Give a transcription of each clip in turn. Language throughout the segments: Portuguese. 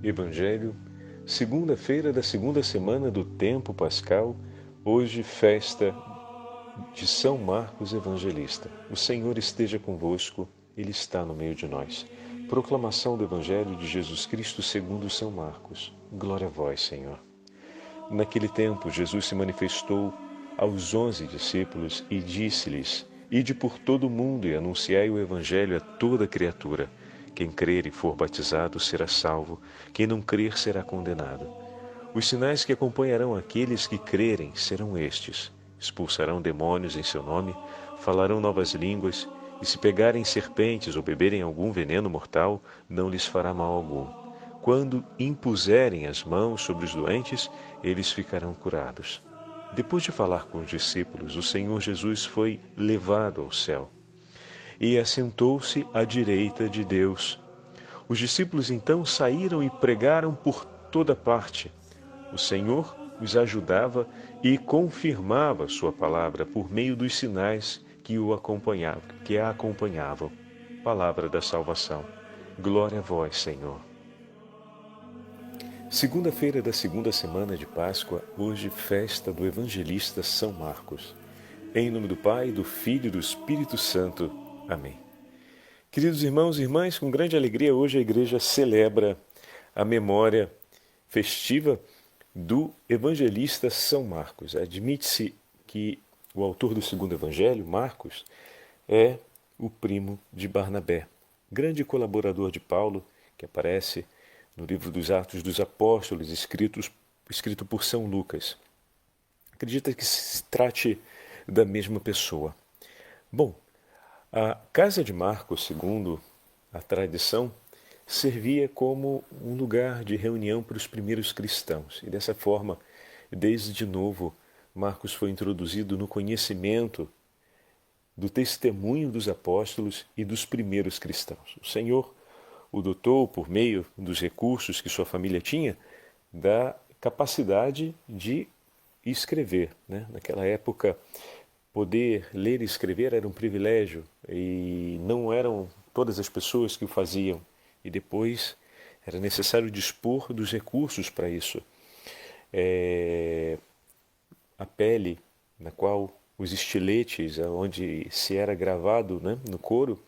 Evangelho, segunda-feira da segunda semana do tempo pascal, hoje festa de São Marcos Evangelista. O Senhor esteja convosco, Ele está no meio de nós. Proclamação do Evangelho de Jesus Cristo segundo São Marcos. Glória a vós, Senhor. Naquele tempo, Jesus se manifestou aos 11 discípulos e disse-lhes: Ide por todo o mundo e anunciai o Evangelho a toda criatura. Quem crer e for batizado será salvo, quem não crer será condenado. Os sinais que acompanharão aqueles que crerem serão estes: expulsarão demônios em seu nome, falarão novas línguas, e se pegarem serpentes ou beberem algum veneno mortal, não lhes fará mal algum. Quando impuserem as mãos sobre os doentes, eles ficarão curados. Depois de falar com os discípulos, o Senhor Jesus foi levado ao céu e assentou-se à direita de Deus. Os discípulos então saíram e pregaram por toda parte. O Senhor os ajudava e confirmava sua palavra por meio dos sinais que a acompanhavam. Palavra da salvação. Glória a vós, Senhor. Segunda-feira da segunda semana de Páscoa, hoje festa do evangelista São Marcos. Em nome do Pai, do Filho e do Espírito Santo. Amém. Queridos irmãos e irmãs, com grande alegria hoje a igreja celebra a memória festiva do evangelista São Marcos. Admite-se que o autor do segundo evangelho, Marcos, é o primo de Barnabé, grande colaborador de Paulo, que aparece no livro dos Atos dos Apóstolos, escrito por São Lucas. Acredita que se trate da mesma pessoa. Bom, a casa de Marcos, segundo a tradição, servia como um lugar de reunião para os primeiros cristãos. E dessa forma, desde novo, Marcos foi introduzido no conhecimento do testemunho dos apóstolos e dos primeiros cristãos. O Senhor o dotou, por meio dos recursos que sua família tinha, da capacidade de escrever. Naquela época, poder ler e escrever era um privilégio e não eram todas as pessoas que o faziam. E depois era necessário dispor dos recursos para isso. A pele na qual os estiletes, onde se era gravado, no couro,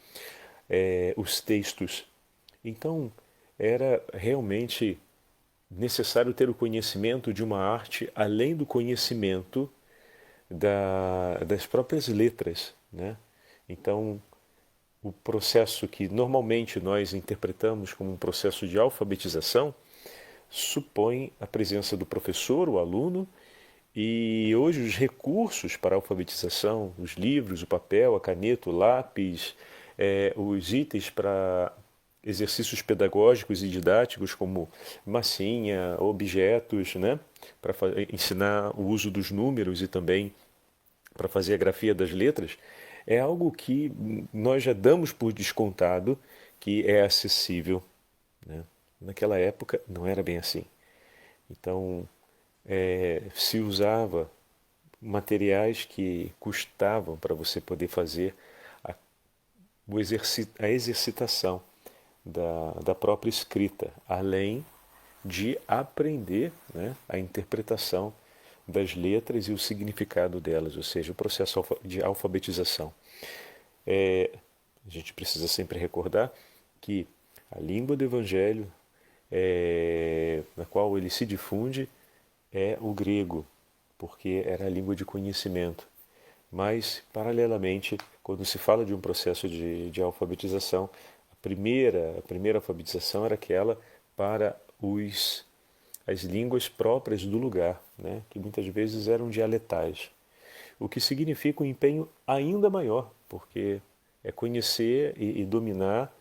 os textos. Então, era realmente necessário ter o conhecimento de uma arte além do conhecimento das próprias letras. Então, o processo que normalmente nós interpretamos como um processo de alfabetização supõe a presença do professor, o aluno, e hoje os recursos para a alfabetização, os livros, o papel, a caneta, o lápis, os itens para exercícios pedagógicos e didáticos como massinha, objetos, para ensinar o uso dos números e também para fazer a grafia das letras, é algo que nós já damos por descontado que é acessível. Naquela época não era bem assim. Então, se usava materiais que custavam para você poder fazer a exercitação da própria escrita, além de aprender a interpretação das letras e o significado delas, ou seja, o processo de alfabetização. A gente precisa sempre recordar que a língua do Evangelho, na qual ele se difunde, é o grego, porque era a língua de conhecimento. Mas, paralelamente, quando se fala de um processo de alfabetização, a primeira alfabetização era aquela para as línguas próprias do lugar, que muitas vezes eram dialetais, o que significa um empenho ainda maior, porque é conhecer e dominar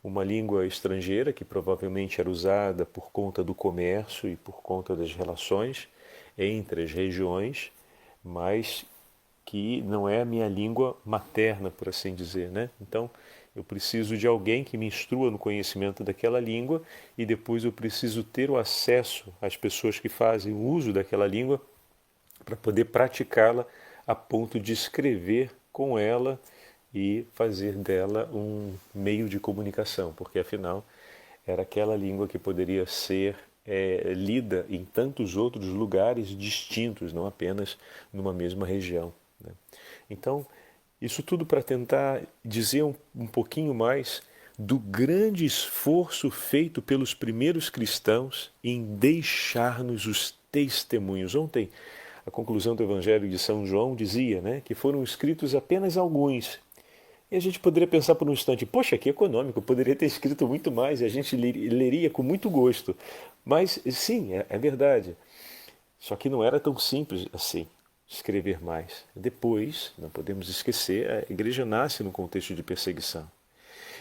uma língua estrangeira que provavelmente era usada por conta do comércio e por conta das relações entre as regiões, mas que não é a minha língua materna, por assim dizer. Então, eu preciso de alguém que me instrua no conhecimento daquela língua e depois eu preciso ter o acesso às pessoas que fazem o uso daquela língua para poder praticá-la a ponto de escrever com ela e fazer dela um meio de comunicação, porque afinal era aquela língua que poderia ser lida em tantos outros lugares distintos, não apenas numa mesma região, né? Então, isso tudo para tentar dizer um pouquinho mais do grande esforço feito pelos primeiros cristãos em deixar-nos os testemunhos. Ontem, a conclusão do Evangelho de São João dizia, né, que foram escritos apenas alguns. E a gente poderia pensar por um instante, poxa, que econômico, poderia ter escrito muito mais e a gente leria com muito gosto. Mas sim, é verdade. Só que não era tão simples assim escrever mais. Depois, não podemos esquecer, a igreja nasce num contexto de perseguição.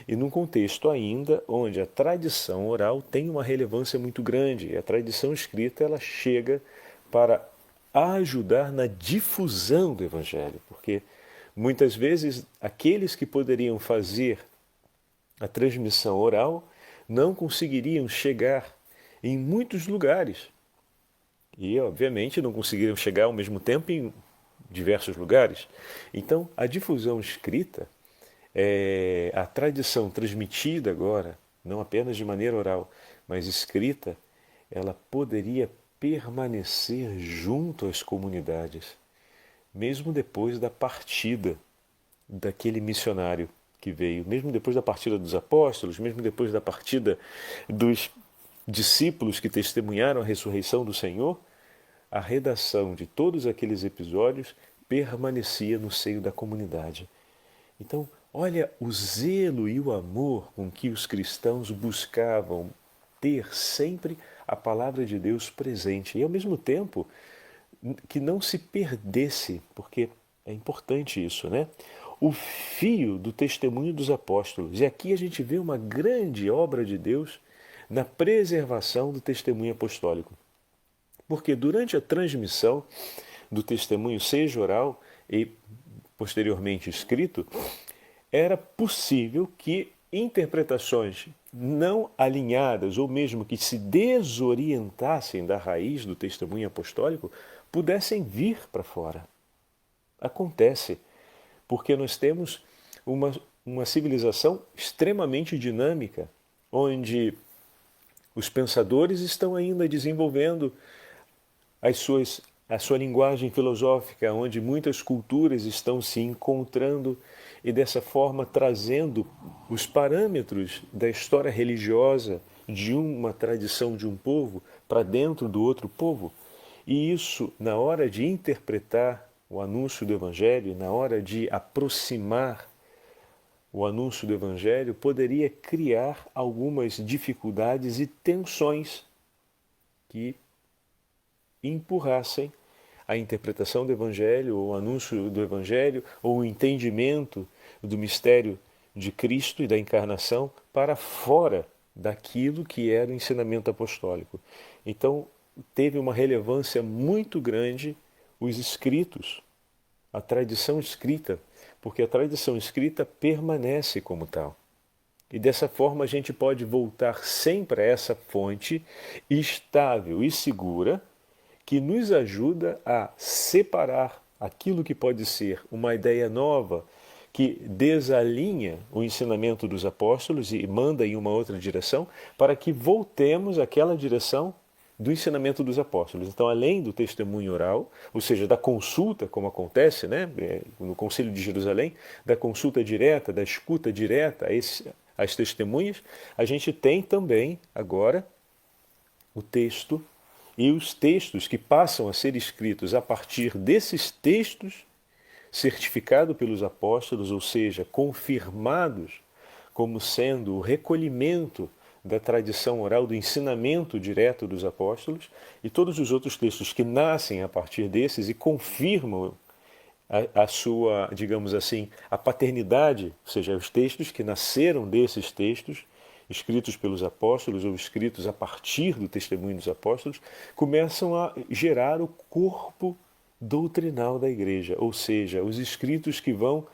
E num contexto ainda onde a tradição oral tem uma relevância muito grande. E a tradição escrita ela chega para ajudar na difusão do Evangelho. Porque muitas vezes aqueles que poderiam fazer a transmissão oral não conseguiriam chegar em muitos lugares. E, obviamente, não conseguiriam chegar ao mesmo tempo em diversos lugares. Então, a difusão escrita, a tradição transmitida agora, não apenas de maneira oral, mas escrita, ela poderia permanecer junto às comunidades, mesmo depois da partida daquele missionário que veio, mesmo depois da partida dos apóstolos, mesmo depois da partida dos discípulos que testemunharam a ressurreição do Senhor, a redação de todos aqueles episódios permanecia no seio da comunidade. Então, olha o zelo e o amor com que os cristãos buscavam ter sempre a palavra de Deus presente e, ao mesmo tempo, que não se perdesse, porque é importante isso, né? O fio do testemunho dos apóstolos. E aqui a gente vê uma grande obra de Deus na preservação do testemunho apostólico. Porque durante a transmissão do testemunho, seja oral e posteriormente escrito, era possível que interpretações não alinhadas ou mesmo que se desorientassem da raiz do testemunho apostólico pudessem vir para fora. Acontece, porque nós temos uma civilização extremamente dinâmica, onde os pensadores estão ainda desenvolvendo a sua linguagem filosófica, onde muitas culturas estão se encontrando e dessa forma trazendo os parâmetros da história religiosa de uma tradição de um povo para dentro do outro povo. E isso, na hora de interpretar o anúncio do Evangelho, na hora de aproximar o anúncio do Evangelho, poderia criar algumas dificuldades e tensões que empurrassem a interpretação do Evangelho, ou o anúncio do Evangelho, ou o entendimento do mistério de Cristo e da encarnação para fora daquilo que era o ensinamento apostólico. Então, teve uma relevância muito grande os escritos, a tradição escrita, porque a tradição escrita permanece como tal. E dessa forma a gente pode voltar sempre a essa fonte estável e segura que nos ajuda a separar aquilo que pode ser uma ideia nova que desalinha o ensinamento dos apóstolos e manda em uma outra direção para que voltemos àquela direção do ensinamento dos apóstolos. Então, além do testemunho oral, ou seja, da consulta, como acontece, né, no Concílio de Jerusalém, da consulta direta, da escuta direta às testemunhas, a gente tem também, agora, o texto e os textos que passam a ser escritos a partir desses textos, certificados pelos apóstolos, ou seja, confirmados como sendo o recolhimento da tradição oral, do ensinamento direto dos apóstolos, e todos os outros textos que nascem a partir desses e confirmam a sua, digamos assim, a paternidade, ou seja, os textos que nasceram desses textos, escritos pelos apóstolos ou escritos a partir do testemunho dos apóstolos, começam a gerar o corpo doutrinal da igreja, ou seja, os escritos que vão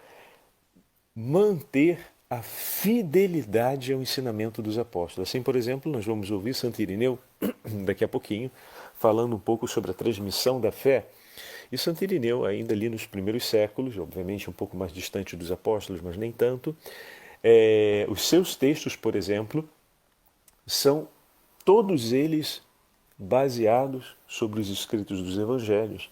manter a fidelidade ao ensinamento dos apóstolos. Assim, por exemplo, nós vamos ouvir Santo Irineu, daqui a pouquinho, falando um pouco sobre a transmissão da fé. E Santo Irineu, ainda ali nos primeiros séculos, obviamente um pouco mais distante dos apóstolos, mas nem tanto, os seus textos, por exemplo, são todos eles baseados sobre os escritos dos evangelhos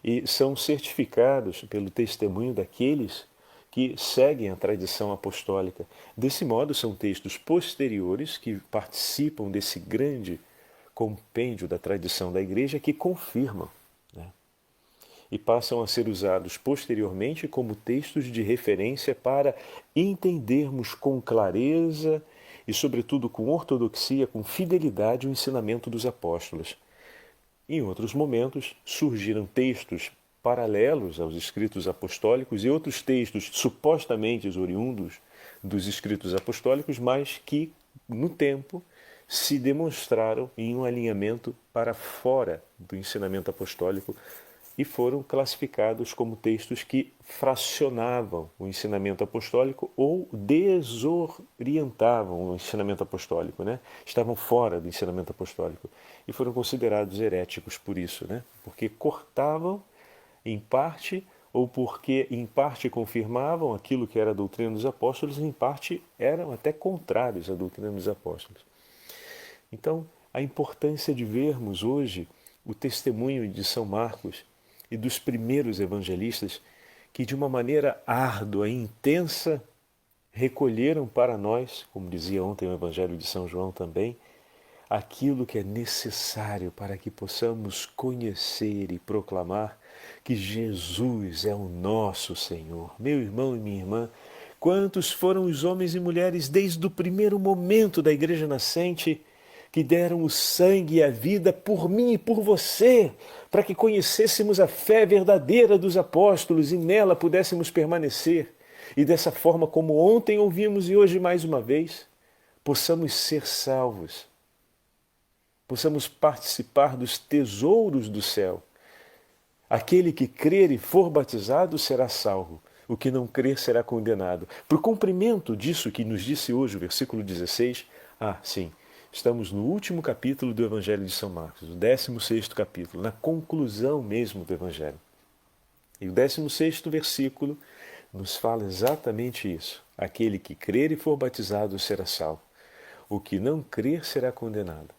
e são certificados pelo testemunho daqueles que seguem a tradição apostólica. Desse modo, são textos posteriores que participam desse grande compêndio da tradição da Igreja que confirmam, né? E passam a ser usados posteriormente como textos de referência para entendermos com clareza e, sobretudo, com ortodoxia, com fidelidade, o ensinamento dos apóstolos. Em outros momentos, surgiram textos paralelos aos escritos apostólicos e outros textos supostamente oriundos dos escritos apostólicos, mas que, no tempo, se demonstraram em um alinhamento para fora do ensinamento apostólico e foram classificados como textos que fracionavam o ensinamento apostólico ou desorientavam o ensinamento apostólico, né? Estavam fora do ensinamento apostólico e foram considerados heréticos por isso, né? Porque cortavam em parte ou porque em parte confirmavam aquilo que era a doutrina dos apóstolos e em parte eram até contrários à doutrina dos apóstolos. Então, a importância de vermos hoje o testemunho de São Marcos e dos primeiros evangelistas que de uma maneira árdua e intensa recolheram para nós, como dizia ontem o Evangelho de São João também, aquilo que é necessário para que possamos conhecer e proclamar que Jesus é o nosso Senhor. Meu irmão e minha irmã, quantos foram os homens e mulheres desde o primeiro momento da Igreja nascente que deram o sangue e a vida por mim e por você, para que conhecêssemos a fé verdadeira dos apóstolos e nela pudéssemos permanecer. E dessa forma, como ontem ouvimos e hoje mais uma vez, possamos ser salvos, possamos participar dos tesouros do céu. Aquele que crer e for batizado será salvo, o que não crer será condenado. Por cumprimento disso que nos disse hoje o versículo 16, sim, estamos no último capítulo do Evangelho de São Marcos, o 16º capítulo, na conclusão mesmo do Evangelho. E o 16º versículo nos fala exatamente isso. Aquele que crer e for batizado será salvo. O que não crer será condenado.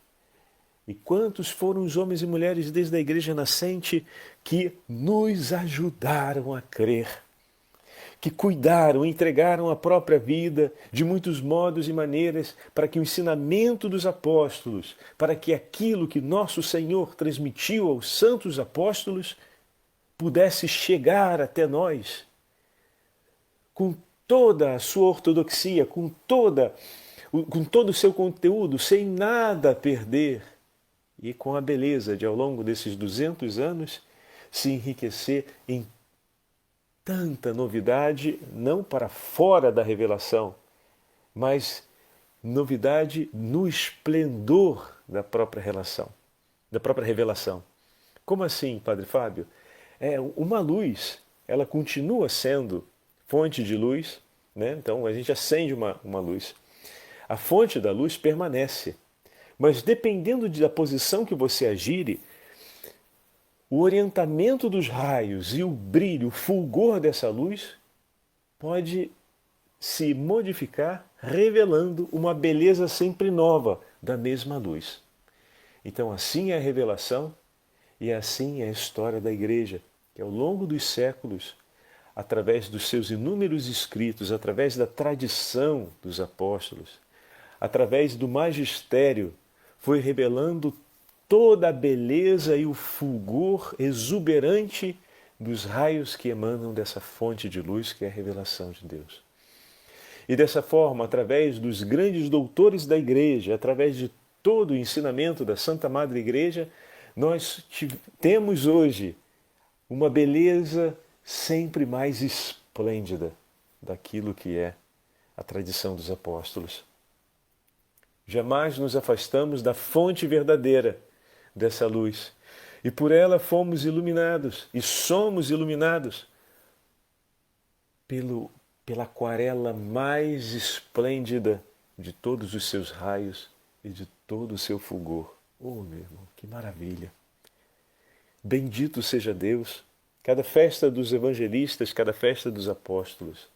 E quantos foram os homens e mulheres desde a Igreja nascente que nos ajudaram a crer, que cuidaram, entregaram a própria vida de muitos modos e maneiras para que o ensinamento dos apóstolos, para que aquilo que nosso Senhor transmitiu aos santos apóstolos pudesse chegar até nós com toda a sua ortodoxia, com todo o seu conteúdo, sem nada perder e com a beleza de, ao longo desses 200 anos, se enriquecer em tanta novidade, não para fora da revelação, mas novidade no esplendor da própria relação, da própria revelação. Como assim, Padre Fábio? Uma luz, ela continua sendo fonte de luz, né? Então a gente acende uma luz. A fonte da luz permanece, mas dependendo da posição que você agire, o orientamento dos raios e o brilho, o fulgor dessa luz pode se modificar, revelando uma beleza sempre nova da mesma luz. Então assim é a revelação e assim é a história da Igreja, que ao longo dos séculos, através dos seus inúmeros escritos, através da tradição dos apóstolos, através do magistério, foi revelando toda a beleza e o fulgor exuberante dos raios que emanam dessa fonte de luz que é a revelação de Deus. E dessa forma, através dos grandes doutores da Igreja, através de todo o ensinamento da Santa Madre Igreja, nós temos hoje uma beleza sempre mais esplêndida daquilo que é a tradição dos apóstolos. Jamais nos afastamos da fonte verdadeira dessa luz. E por ela fomos iluminados e somos iluminados pela aquarela mais esplêndida de todos os seus raios e de todo o seu fulgor. Oh, meu irmão, que maravilha! Bendito seja Deus! Cada festa dos evangelistas, cada festa dos apóstolos,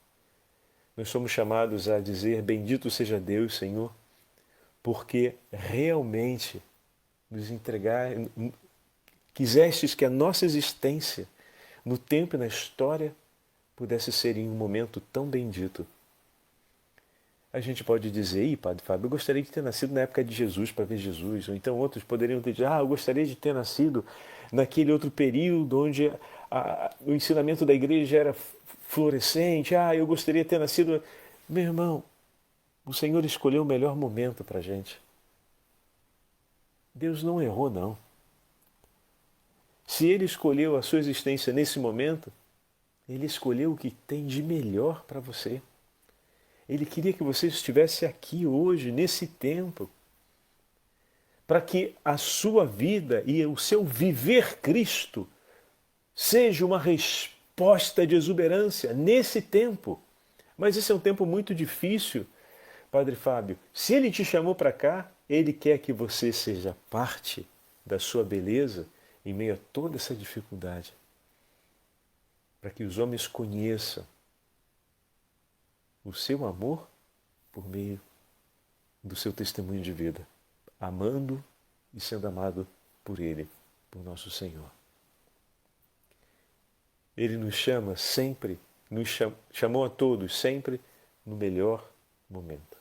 nós somos chamados a dizer: bendito seja Deus, Senhor, porque realmente nos entregar, quisestes que a nossa existência no tempo e na história pudesse ser em um momento tão bendito. A gente pode dizer, Padre Fábio, eu gostaria de ter nascido na época de Jesus para ver Jesus. Ou então outros poderiam dizer, eu gostaria de ter nascido naquele outro período onde o ensinamento da igreja era florescente. Eu gostaria de ter nascido... Meu irmão, o Senhor escolheu o melhor momento para a gente. Deus não errou, não. Se Ele escolheu a sua existência nesse momento, Ele escolheu o que tem de melhor para você. Ele queria que você estivesse aqui hoje, nesse tempo, para que a sua vida e o seu viver Cristo seja uma resposta de exuberância nesse tempo. Mas esse é um tempo muito difícil, Padre Fábio. Se Ele te chamou para cá, Ele quer que você seja parte da sua beleza em meio a toda essa dificuldade. Para que os homens conheçam o seu amor por meio do seu testemunho de vida, amando e sendo amado por Ele, por nosso Senhor. Ele nos chama sempre, chamou a todos sempre no melhor momento.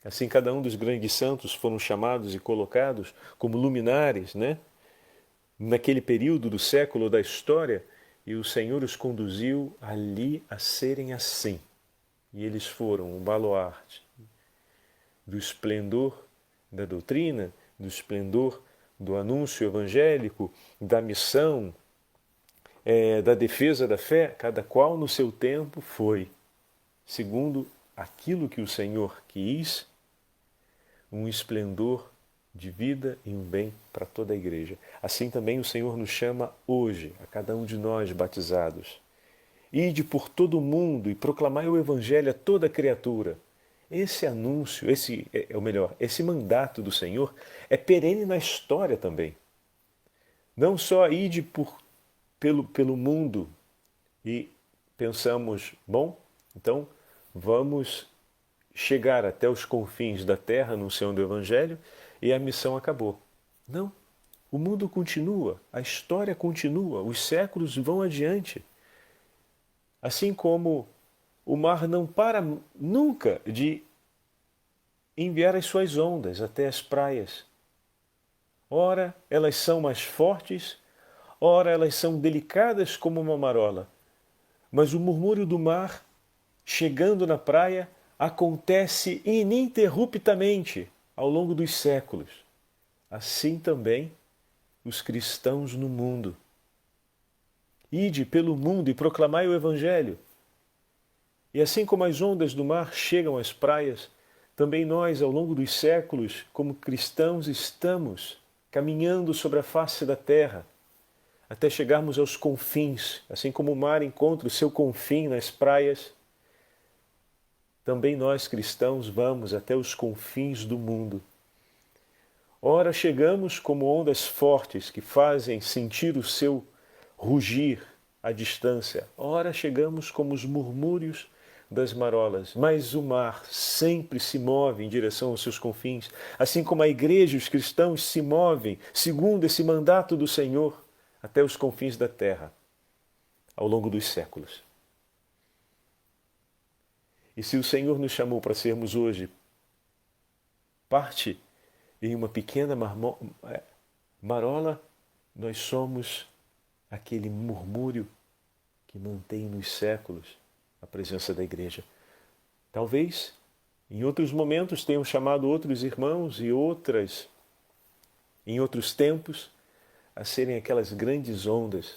Assim, cada um dos grandes santos foram chamados e colocados como luminares, naquele período do século da história, e o Senhor os conduziu ali a serem assim. E eles foram o baluarte do esplendor da doutrina, do esplendor do anúncio evangélico, da missão, da defesa da fé, cada qual no seu tempo foi, segundo aquilo que o Senhor quis, um esplendor de vida e um bem para toda a igreja. Assim também o Senhor nos chama hoje, a cada um de nós batizados. Ide por todo o mundo e proclamai o Evangelho a toda criatura. Esse anúncio, esse mandato do Senhor é perene na história também. Não só ide pelo mundo e pensamos, então vamos chegar até os confins da terra anunciando o Evangelho e a missão acabou. Não, o mundo continua, a história continua, os séculos vão adiante. Assim como o mar não para nunca de enviar as suas ondas até as praias. Ora, elas são mais fortes, ora, elas são delicadas como uma marola. Mas o murmúrio do mar, chegando na praia, acontece ininterruptamente ao longo dos séculos. Assim também os cristãos no mundo. Ide pelo mundo e proclamai o Evangelho. E assim como as ondas do mar chegam às praias, também nós, ao longo dos séculos, como cristãos, estamos caminhando sobre a face da terra, até chegarmos aos confins. Assim como o mar encontra o seu confim nas praias, também nós, cristãos, vamos até os confins do mundo. Ora, chegamos como ondas fortes que fazem sentir o seu rugir à distância. Ora, chegamos como os murmúrios das marolas. Mas o mar sempre se move em direção aos seus confins, assim como a igreja e os cristãos se movem, segundo esse mandato do Senhor, até os confins da terra, ao longo dos séculos. E se o Senhor nos chamou para sermos hoje parte em uma pequena marola, nós somos aquele murmúrio que mantém nos séculos a presença da igreja. Talvez, em outros momentos, tenham chamado outros irmãos e outras, em outros tempos, a serem aquelas grandes ondas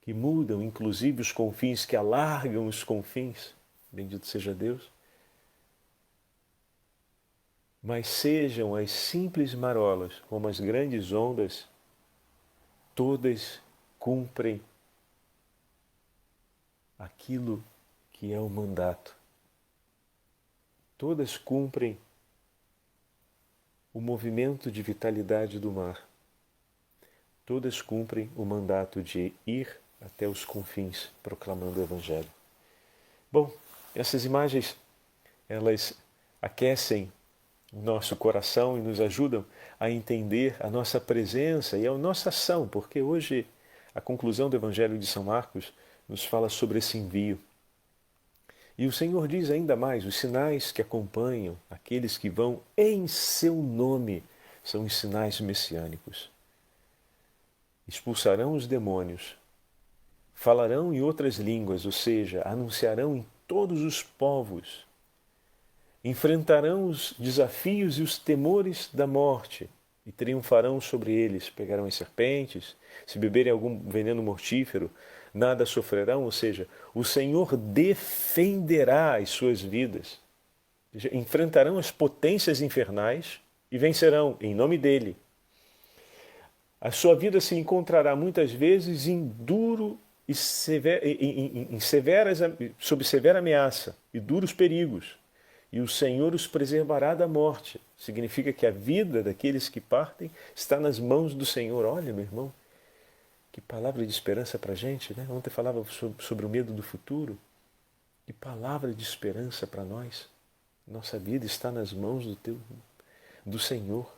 que mudam, inclusive, os confins, que alargam os confins. Bendito seja Deus. Mas sejam as simples marolas como as grandes ondas, todas cumprem aquilo que é o mandato. Todas cumprem o movimento de vitalidade do mar. Todas cumprem o mandato de ir até os confins proclamando o Evangelho. Bom, essas imagens elas aquecem o nosso coração e nos ajudam a entender a nossa presença e a nossa ação, porque hoje a conclusão do Evangelho de São Marcos nos fala sobre esse envio. E o Senhor diz ainda mais, os sinais que acompanham aqueles que vão em seu nome são os sinais messiânicos. Expulsarão os demônios, falarão em outras línguas, ou seja, anunciarão em todos os povos, enfrentarão os desafios e os temores da morte e triunfarão sobre eles, pegarão as serpentes, se beberem algum veneno mortífero, nada sofrerão, ou seja, o Senhor defenderá as suas vidas, enfrentarão as potências infernais e vencerão em nome dele. A sua vida se encontrará muitas vezes em duro e sob severa ameaça e duros perigos, e o Senhor os preservará da morte. Significa que a vida daqueles que partem está nas mãos do Senhor. Olha, meu irmão, que palavra de esperança para a gente, né? Ontem falava sobre o medo do futuro. Que palavra de esperança para nós. Nossa vida está nas mãos do Senhor.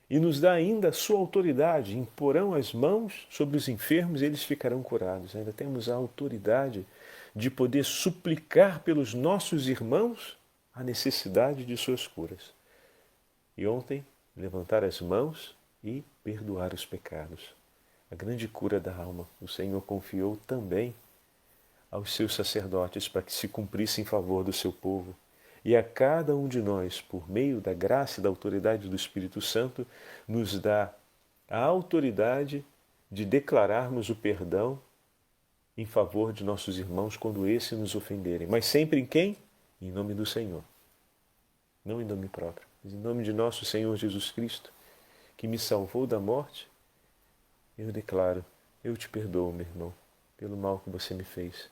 E nos dá ainda a sua autoridade. Imporão as mãos sobre os enfermos e eles ficarão curados. Ainda temos a autoridade de poder suplicar pelos nossos irmãos a necessidade de suas curas. E ontem, levantar as mãos e perdoar os pecados. A grande cura da alma, o Senhor confiou também aos seus sacerdotes para que se cumprisse em favor do seu povo. E a cada um de nós, por meio da graça e da autoridade do Espírito Santo, nos dá a autoridade de declararmos o perdão em favor de nossos irmãos quando esses nos ofenderem. Mas sempre em quem? Em nome do Senhor. Não em nome próprio, mas em nome de nosso Senhor Jesus Cristo, que me salvou da morte. Eu declaro, eu te perdoo, meu irmão, pelo mal que você me fez.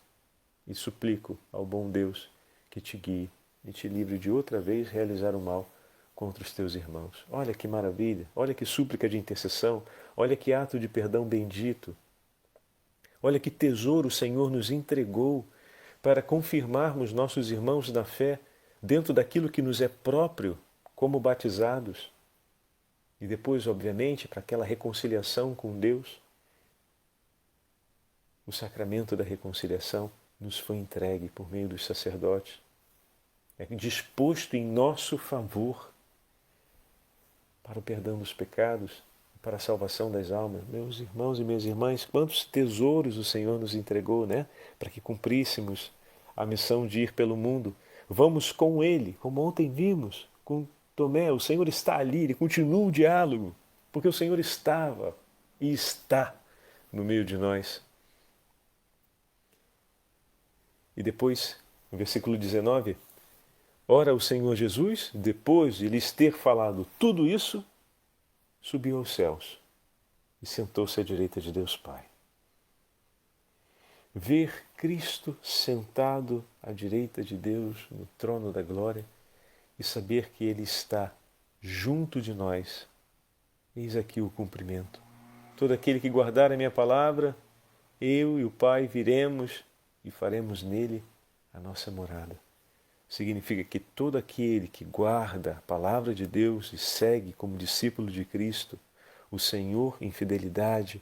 E suplico ao bom Deus que te guie e te livre de outra vez realizar o mal contra os teus irmãos. Olha que maravilha, olha que súplica de intercessão, olha que ato de perdão bendito. Olha que tesouro o Senhor nos entregou para confirmarmos nossos irmãos na fé dentro daquilo que nos é próprio como batizados. E depois, obviamente, para aquela reconciliação com Deus. O sacramento da reconciliação nos foi entregue por meio dos sacerdotes. É disposto em nosso favor para o perdão dos pecados, para a salvação das almas. Meus irmãos e minhas irmãs, quantos tesouros o Senhor nos entregou, né? Para que cumpríssemos a missão de ir pelo mundo. Vamos com Ele, como ontem vimos, com Tomé. O Senhor está ali, Ele continua o diálogo, porque o Senhor estava e está no meio de nós. E depois, no versículo 19, ora o Senhor Jesus, depois de lhes ter falado tudo isso, subiu aos céus e sentou-se à direita de Deus Pai. Ver Cristo sentado à direita de Deus no trono da glória e saber que Ele está junto de nós, eis aqui o cumprimento. Todo aquele que guardar a minha palavra, eu e o Pai viremos e faremos nele a nossa morada. Significa que todo aquele que guarda a palavra de Deus e segue como discípulo de Cristo, o Senhor em fidelidade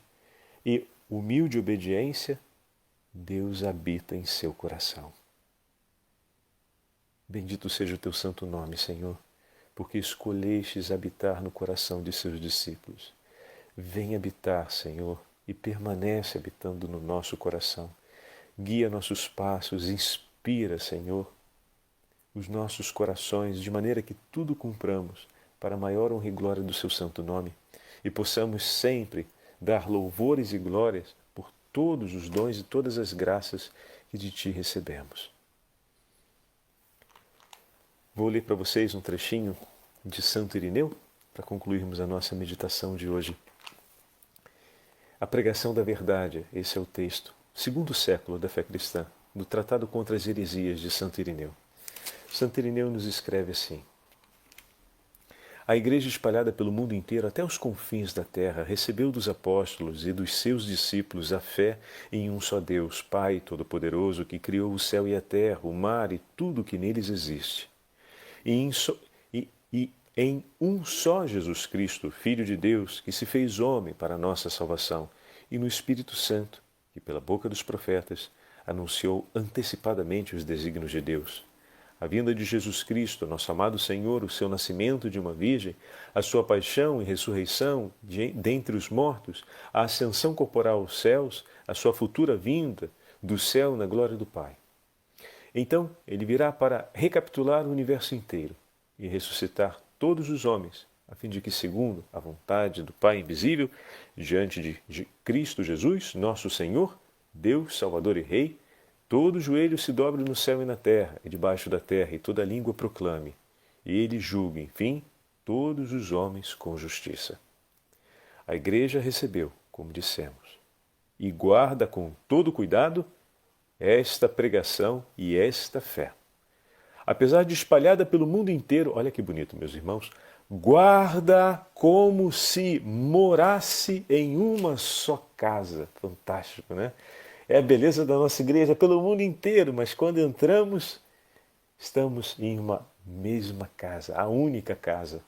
e humilde obediência, Deus habita em seu coração. Bendito seja o teu santo nome, Senhor, porque escolhestes habitar no coração de seus discípulos. Vem habitar, Senhor, e permanece habitando no nosso coração. Guia nossos passos, inspira, Senhor, os nossos corações, de maneira que tudo cumpramos para a maior honra e glória do seu santo nome e possamos sempre dar louvores e glórias por todos os dons e todas as graças que de ti recebemos. Vou ler para vocês um trechinho de Santo Irineu para concluirmos a nossa meditação de hoje. A pregação da verdade, esse é o texto, segundo século da fé cristã, do Tratado contra as Heresias de Santo Irineu. Santo Irineu nos escreve assim: A Igreja espalhada pelo mundo inteiro, até os confins da terra, recebeu dos apóstolos e dos seus discípulos a fé em um só Deus, Pai Todo-Poderoso, que criou o céu e a terra, o mar e tudo que neles existe. E em um só Jesus Cristo, Filho de Deus, que se fez homem para a nossa salvação, e no Espírito Santo, que pela boca dos profetas anunciou antecipadamente os desígnios de Deus. A vinda de Jesus Cristo, nosso amado Senhor, o seu nascimento de uma virgem, a sua paixão e ressurreição dentre os mortos, a ascensão corporal aos céus, a sua futura vinda do céu na glória do Pai. Então, ele virá para recapitular o universo inteiro e ressuscitar todos os homens, a fim de que, segundo a vontade do Pai invisível, diante de Cristo Jesus, nosso Senhor, Deus, Salvador e Rei, todo joelho se dobre no céu e na terra, e debaixo da terra, e toda língua proclame, e ele julgue, enfim, todos os homens com justiça. A Igreja recebeu, como dissemos, e guarda com todo cuidado esta pregação e esta fé. Apesar de espalhada pelo mundo inteiro, olha que bonito, meus irmãos, guarda como se morasse em uma só casa. Fantástico, né? É a beleza da nossa igreja pelo mundo inteiro, mas quando entramos, estamos em uma mesma casa, a única casa.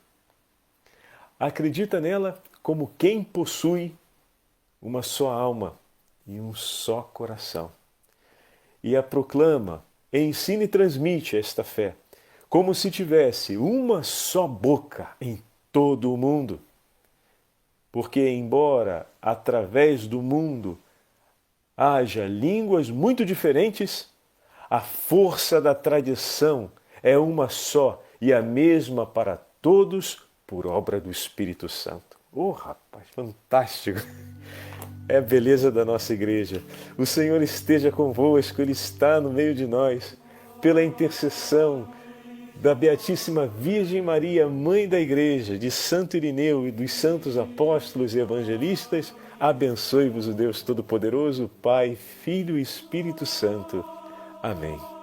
Acredita nela como quem possui uma só alma e um só coração. E a proclama, ensina e transmite esta fé, como se tivesse uma só boca em todo o mundo. Porque, embora através do mundo haja línguas muito diferentes, a força da tradição é uma só e a mesma para todos por obra do Espírito Santo. Oh, rapaz, fantástico! É a beleza da nossa igreja. O Senhor esteja convosco, Ele está no meio de nós. Pela intercessão da Beatíssima Virgem Maria, Mãe da Igreja, de Santo Irineu e dos santos apóstolos e evangelistas, abençoe-vos o Deus Todo-Poderoso, Pai, Filho e Espírito Santo. Amém.